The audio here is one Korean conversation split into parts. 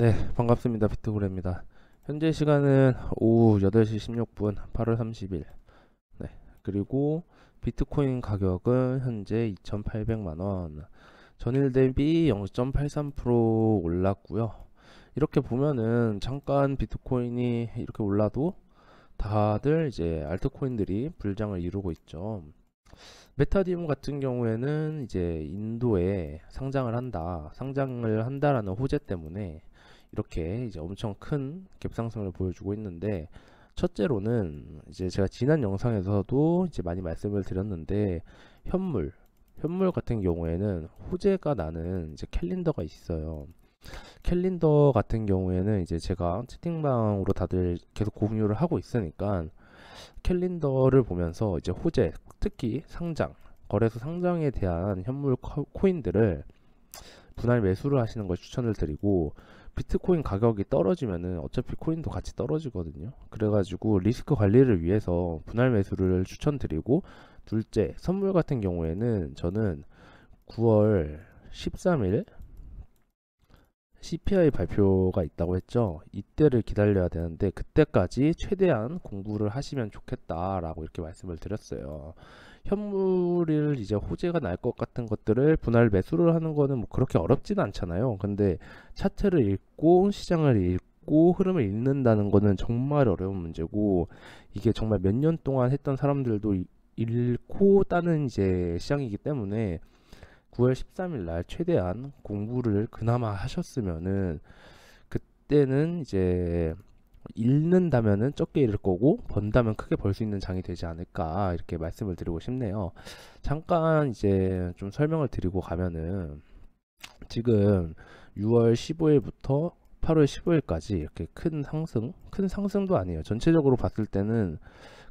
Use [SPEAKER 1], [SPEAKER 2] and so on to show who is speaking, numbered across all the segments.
[SPEAKER 1] 네, 반갑습니다. 비트고래입니다. 현재 시간은 오후 8시 16분, 8월 30일. 네, 그리고 비트코인 가격은 현재 2,800만 원. 전일 대비 0.83% 올랐고요. 이렇게 보면은 잠깐 비트코인이 이렇게 올라도 다들 이제 알트코인들이 불장을 이루고 있죠. 메타디움 같은 경우에는 이제 인도에 상장을 한다라는 호재 때문에 이렇게 이제 엄청 큰 갭상승을 보여주고 있는데, 첫째로는 이제 제가 지난 영상에서도 이제 많이 말씀을 드렸는데, 현물 같은 경우에는 호재가 나는 이제 캘린더가 있어요. 캘린더 같은 경우에는 이제 제가 채팅방으로 다들 계속 공유를 하고 있으니까 캘린더를 보면서 이제 호재, 특히 거래소 상장에 대한 현물 코인들을 분할 매수를 하시는 걸 추천을 드리고, 비트코인 가격이 떨어지면은 어차피 코인도 같이 떨어지거든요. 그래가지고 리스크 관리를 위해서 분할 매수를 추천드리고, 둘째, 선물 같은 경우에는 저는 9월 13일 CPI 발표가 있다고 했죠. 이때를 기다려야 되는데 그때까지 최대한 공부를 하시면 좋겠다라고 이렇게 말씀을 드렸어요. 현물을 이제 호재가 날 것 같은 것들을 분할 매수를 하는 거는 뭐 그렇게 어렵진 않잖아요. 근데 차트를 읽고 시장을 읽고 흐름을 읽는다는 거는 정말 어려운 문제고, 이게 정말 몇 년 동안 했던 사람들도 읽고 따는 이제 시장이기 때문에 9월 13일 날 최대한 공부를 그나마 하셨으면은, 그때는 이제 잃는다면은 적게 잃을 거고 번다면 크게 벌 수 있는 장이 되지 않을까 이렇게 말씀을 드리고 싶네요. 잠깐 이제 좀 설명을 드리고 가면은, 지금 6월 15일부터 8월 15일까지 이렇게 큰 상승도 아니에요. 전체적으로 봤을 때는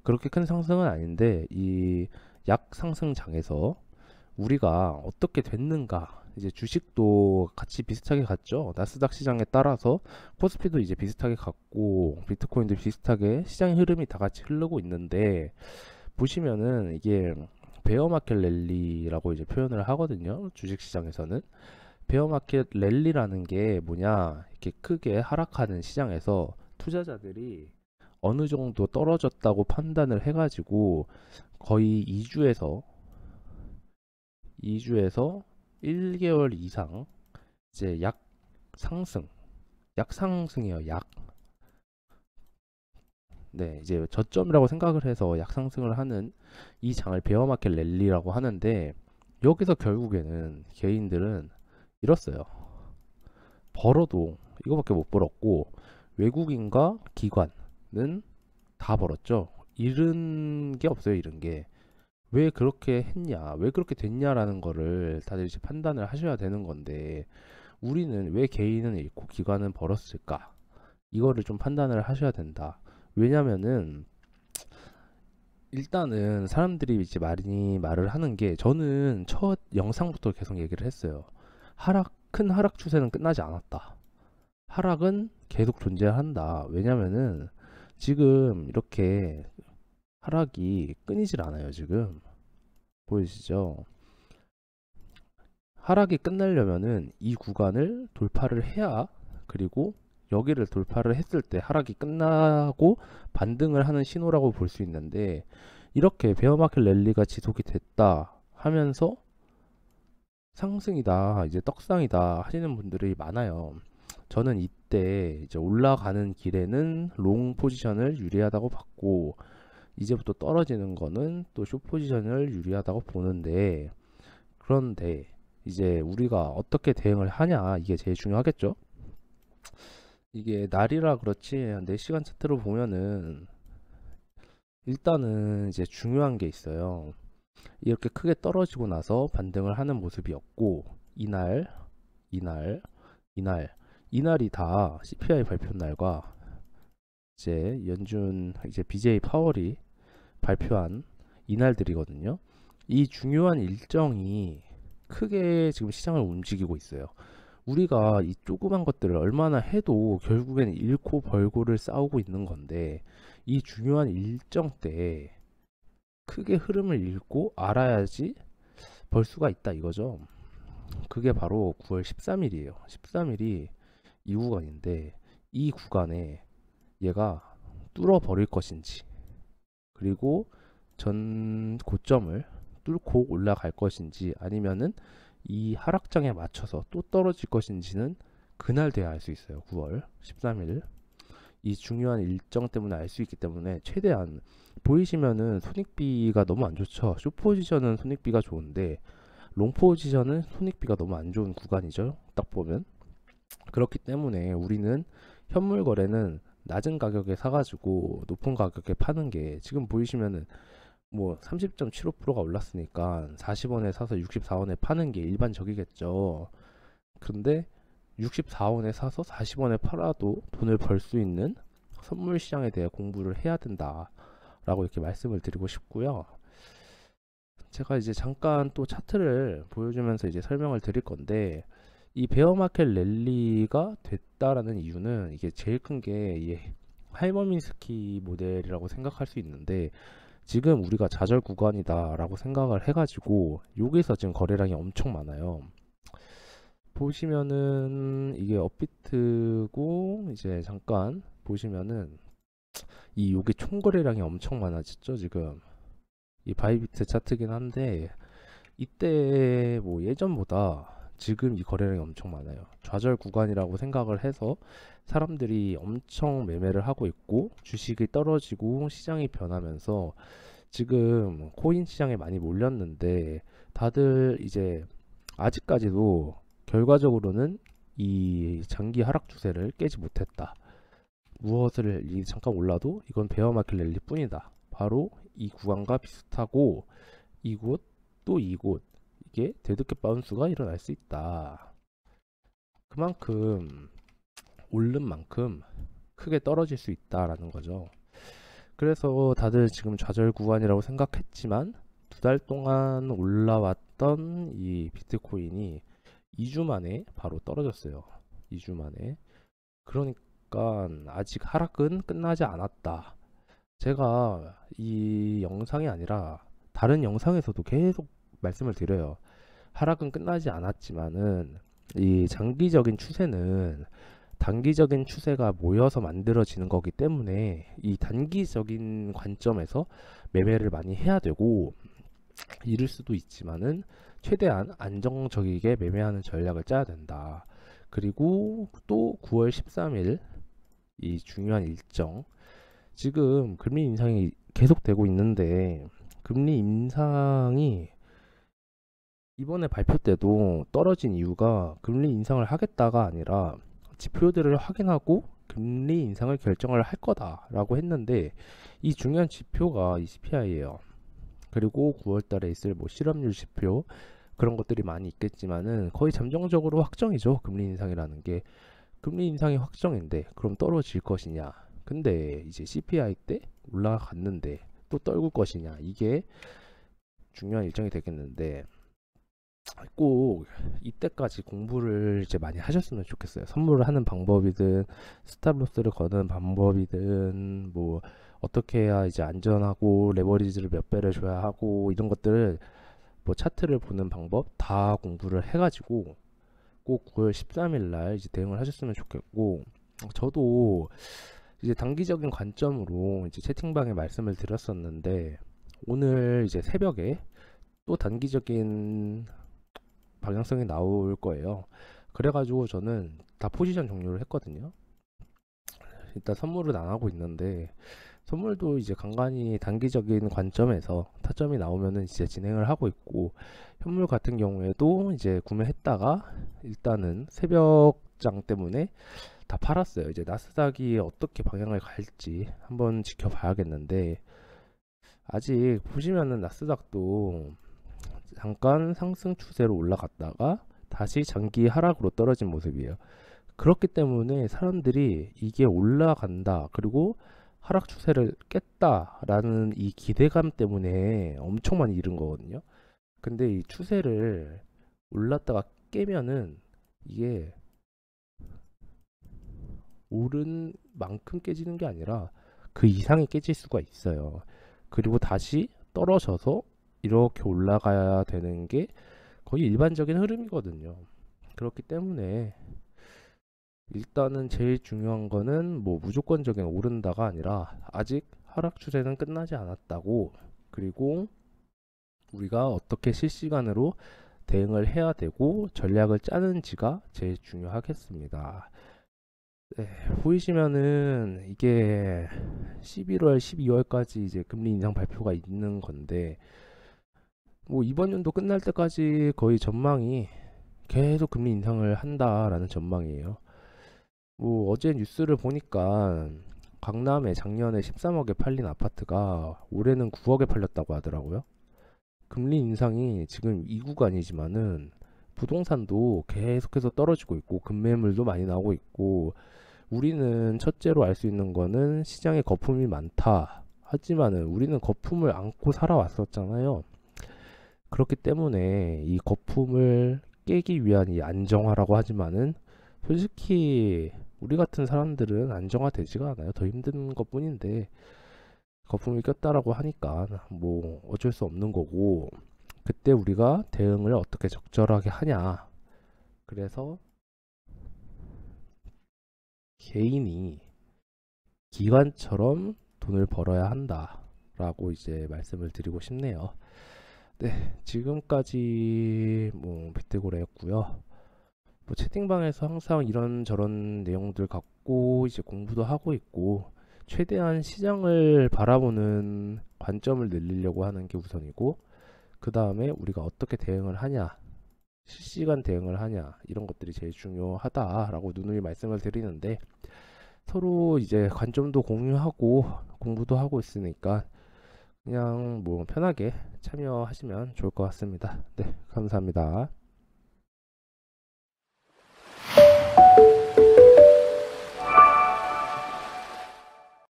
[SPEAKER 1] 그렇게 큰 상승은 아닌데, 이 약상승장에서 우리가 어떻게 됐는가, 이제 주식도 같이 비슷하게 갔죠. 나스닥 시장에 따라서 코스피도 이제 비슷하게 갔고 비트코인도 비슷하게 시장의 흐름이 다 같이 흐르고 있는데, 보시면은 이게 베어마켓 랠리라고 이제 표현을 하거든요. 주식시장에서는 베어마켓 랠리라는 게 뭐냐, 이렇게 크게 하락하는 시장에서 투자자들이 어느 정도 떨어졌다고 판단을 해가지고 거의 2주에서 1개월 이상 이제 상승, 약상승이에요. 네, 이제 저점이라고 생각을 해서 약상승을 하는 이 장을 베어마켓 랠리라고 하는데, 여기서 결국에는 개인들은 잃었어요. 벌어도 이거밖에 못 벌었고, 외국인과 기관은 다 벌었죠. 잃은 게 없어요, 잃은 게. 왜 그렇게 했냐, 왜 그렇게 됐냐라는 거를 다들 이제 판단을 하셔야 되는 건데, 우리는 왜 개인은 잃고 기관은 벌었을까? 이거를 좀 판단을 하셔야 된다. 왜냐면은 일단은 사람들이 이제 많이 말을 하는 게, 저는 첫 영상부터 계속 얘기를 했어요. 큰 하락 추세는 끝나지 않았다. 하락은 계속 존재한다. 왜냐면은 지금 이렇게 하락이 끊이질 않아요. 지금 보이시죠? 하락이 끝나려면은 이 구간을 돌파를 해야, 그리고 여기를 돌파를 했을 때 하락이 끝나고 반등을 하는 신호라고 볼 수 있는데, 이렇게 베어마켓 랠리가 지속이 됐다 하면서 상승이다, 이제 떡상이다 하시는 분들이 많아요. 저는 이때 이제 올라가는 길에는 롱 포지션을 유리하다고 봤고, 이제부터 떨어지는 거는 또 숏 포지션을 유리하다고 보는데, 그런데 이제 우리가 어떻게 대응을 하냐, 이게 제일 중요하겠죠. 이게 날이라 그렇지 4시간 차트로 보면은 일단은 이제 중요한 게 있어요. 이렇게 크게 떨어지고 나서 반등을 하는 모습이었고, 이날 이날 이날이 다 CPI 발표 날과 이제 이제 BJ 파월이 발표한 이날들이거든요. 이 중요한 일정이 크게 지금 시장을 움직이고 있어요. 우리가 이 조그만 것들을 얼마나 해도 결국엔 잃고 벌고를 싸우고 있는 건데, 이 중요한 일정 때 크게 흐름을 읽고 알아야지 벌 수가 있다 이거죠. 그게 바로 9월 13일이에요. 13일이 이 구간인데 이 구간에 얘가 뚫어버릴 것인지 그리고 전 고점을 뚫고 올라갈 것인지 아니면은 이 하락장에 맞춰서 또 떨어질 것인지는 그날 돼야 알 수 있어요. 9월 13일 이 중요한 일정 때문에 알 수 있기 때문에 최대한 보이시면은 손익비가 너무 안 좋죠. 숏 포지션은 손익비가 좋은데 롱 포지션은 손익비가 너무 안 좋은 구간이죠. 딱 보면 그렇기 때문에 우리는 현물 거래는 낮은 가격에 사가지고 높은 가격에 파는 게 지금 보이시면은 뭐 30.75%가 올랐으니까 40원에 사서 64원에 파는 게 일반적이겠죠. 근데 64원에 사서 40원에 팔아도 돈을 벌 수 있는 선물 시장에 대해 공부를 해야 된다라고 이렇게 말씀을 드리고 싶고요. 제가 이제 잠깐 또 차트를 보여주면서 이제 설명을 드릴 건데 이 베어마켓 랠리가 됐다라는 이유는 이게 제일 큰 게 이 하이머미스키 모델이라고 생각할 수 있는데 지금 우리가 좌절 구간이다 라고 생각을 해가지고 여기서 지금 거래량이 엄청 많아요. 보시면은 이게 업비트고 이제 잠깐 보시면은 이 여기 총 거래량이 엄청 많아졌죠. 지금 이 바이비트 차트긴 한데 이때 뭐 예전보다 지금 이 거래량이 엄청 많아요. 좌절 구간이라고 생각을 해서 사람들이 엄청 매매를 하고 있고 주식이 떨어지고 시장이 변하면서 지금 코인 시장에 많이 몰렸는데 다들 이제 아직까지도 결과적으로는 이 장기 하락 추세를 깨지 못했다. 무엇을 잠깐 올라도 이건 베어마켓 랠리 뿐이다. 바로 이 구간과 비슷하고 이곳 또 이곳 이게 대두께 바운스가 일어날 수 있다. 그만큼 오른 만큼 크게 떨어질 수 있다라는 거죠. 그래서 다들 지금 좌절 구간이라고 생각했지만 두 달 동안 올라왔던 이 비트코인이 2주 만에 바로 떨어졌어요. 2주 만에. 그러니까 아직 하락은 끝나지 않았다. 제가 이 영상이 아니라 다른 영상에서도 계속 말씀을 드려요. 하락은 끝나지 않았지만은 이 장기적인 추세는 단기적인 추세가 모여서 만들어지는 거기 때문에 이 단기적인 관점에서 매매를 많이 해야 되고 이를 수도 있지만은 최대한 안정적이게 매매하는 전략을 짜야 된다. 그리고 또 9월 13일 이 중요한 일정 지금 금리 인상이 계속되고 있는데 금리 인상이 이번에 발표 때도 떨어진 이유가 금리 인상을 하겠다가 아니라 지표들을 확인하고 금리 인상을 결정을 할 거다라고 했는데 이 중요한 지표가 이 CPI예요. 그리고 9월 달에 있을 뭐 실업률 지표 그런 것들이 많이 있겠지만은 거의 잠정적으로 확정이죠. 금리 인상이라는 게 금리 인상이 확정인데 그럼 떨어질 것이냐? 근데 이제 CPI 때 올라갔는데 또 떨굴 것이냐? 이게 중요한 일정이 되겠는데 꼭 이때까지 공부를 이제 많이 하셨으면 좋겠어요. 선물을 하는 방법이든 스탑로스를 거는 방법이든 뭐 어떻게 해야 이제 안전하고 레버리지를 몇 배를 줘야 하고 이런 것들을 뭐 차트를 보는 방법 다 공부를 해가지고 꼭 9월 13일 날 이제 대응을 하셨으면 좋겠고 저도 이제 단기적인 관점으로 이제 채팅방에 말씀을 드렸었는데 오늘 이제 새벽에 또 단기적인 방향성이 나올 거예요. 그래가지고 저는 다 포지션 종료를 했거든요. 일단 선물은 안 하고 있는데 선물도 이제 간간히 단기적인 관점에서 타점이 나오면은 이제 진행을 하고 있고 현물 같은 경우에도 이제 구매했다가 일단은 새벽장 때문에 다 팔았어요. 이제 나스닥이 어떻게 방향을 갈지 한번 지켜봐야겠는데 아직 보시면은 나스닥도 잠깐 상승 추세로 올라갔다가 다시 장기 하락으로 떨어진 모습이에요. 그렇기 때문에 사람들이 이게 올라간다 그리고 하락 추세를 깼다라는 이 기대감 때문에 엄청 많이 잃은 거거든요. 근데 이 추세를 올랐다가 깨면은 이게 오른 만큼 깨지는 게 아니라 그 이상이 깨질 수가 있어요. 그리고 다시 떨어져서 이렇게 올라가야 되는 게 거의 일반적인 흐름이거든요. 그렇기 때문에 일단은 제일 중요한 거는 뭐 무조건적인 오른다가 아니라 아직 하락 추세는 끝나지 않았다고, 그리고 우리가 어떻게 실시간으로 대응을 해야 되고 전략을 짜는지가 제일 중요하겠습니다. 네, 보이시면은 이게 11월, 12월까지 이제 금리 인상 발표가 있는 건데, 뭐 이번 연도 끝날 때까지 거의 전망이 계속 금리 인상을 한다라는 전망이에요. 뭐 어제 뉴스를 보니까 강남에 작년에 13억에 팔린 아파트가 올해는 9억에 팔렸다고 하더라고요. 금리 인상이 지금 이 구간이지만은 부동산도 계속해서 떨어지고 있고 급매물도 많이 나오고 있고, 우리는 첫째로 알 수 있는 거는 시장에 거품이 많다. 하지만은 우리는 거품을 안고 살아왔었잖아요. 그렇기 때문에 이 거품을 깨기 위한 이 안정화라고 하지만은 솔직히 우리 같은 사람들은 안정화되지가 않아요. 더 힘든 것 뿐인데 거품이 꼈다라고 하니까 뭐 어쩔 수 없는 거고, 그때 우리가 대응을 어떻게 적절하게 하냐. 그래서 개인이 기관처럼 돈을 벌어야 한다라고 이제 말씀을 드리고 싶네요. 네, 지금까지 뭐 비트고래였고요. 뭐 채팅방에서 항상 이런저런 내용들 갖고 이제 공부도 하고 있고, 최대한 시장을 바라보는 관점을 늘리려고 하는 게 우선이고, 그 다음에 우리가 어떻게 대응을 하냐, 실시간 대응을 하냐, 이런 것들이 제일 중요하다라고 누누이 말씀을 드리는데, 서로 이제 관점도 공유하고 공부도 하고 있으니까 그냥 뭐 편하게 참여하시면 좋을 것 같습니다. 네, 감사합니다.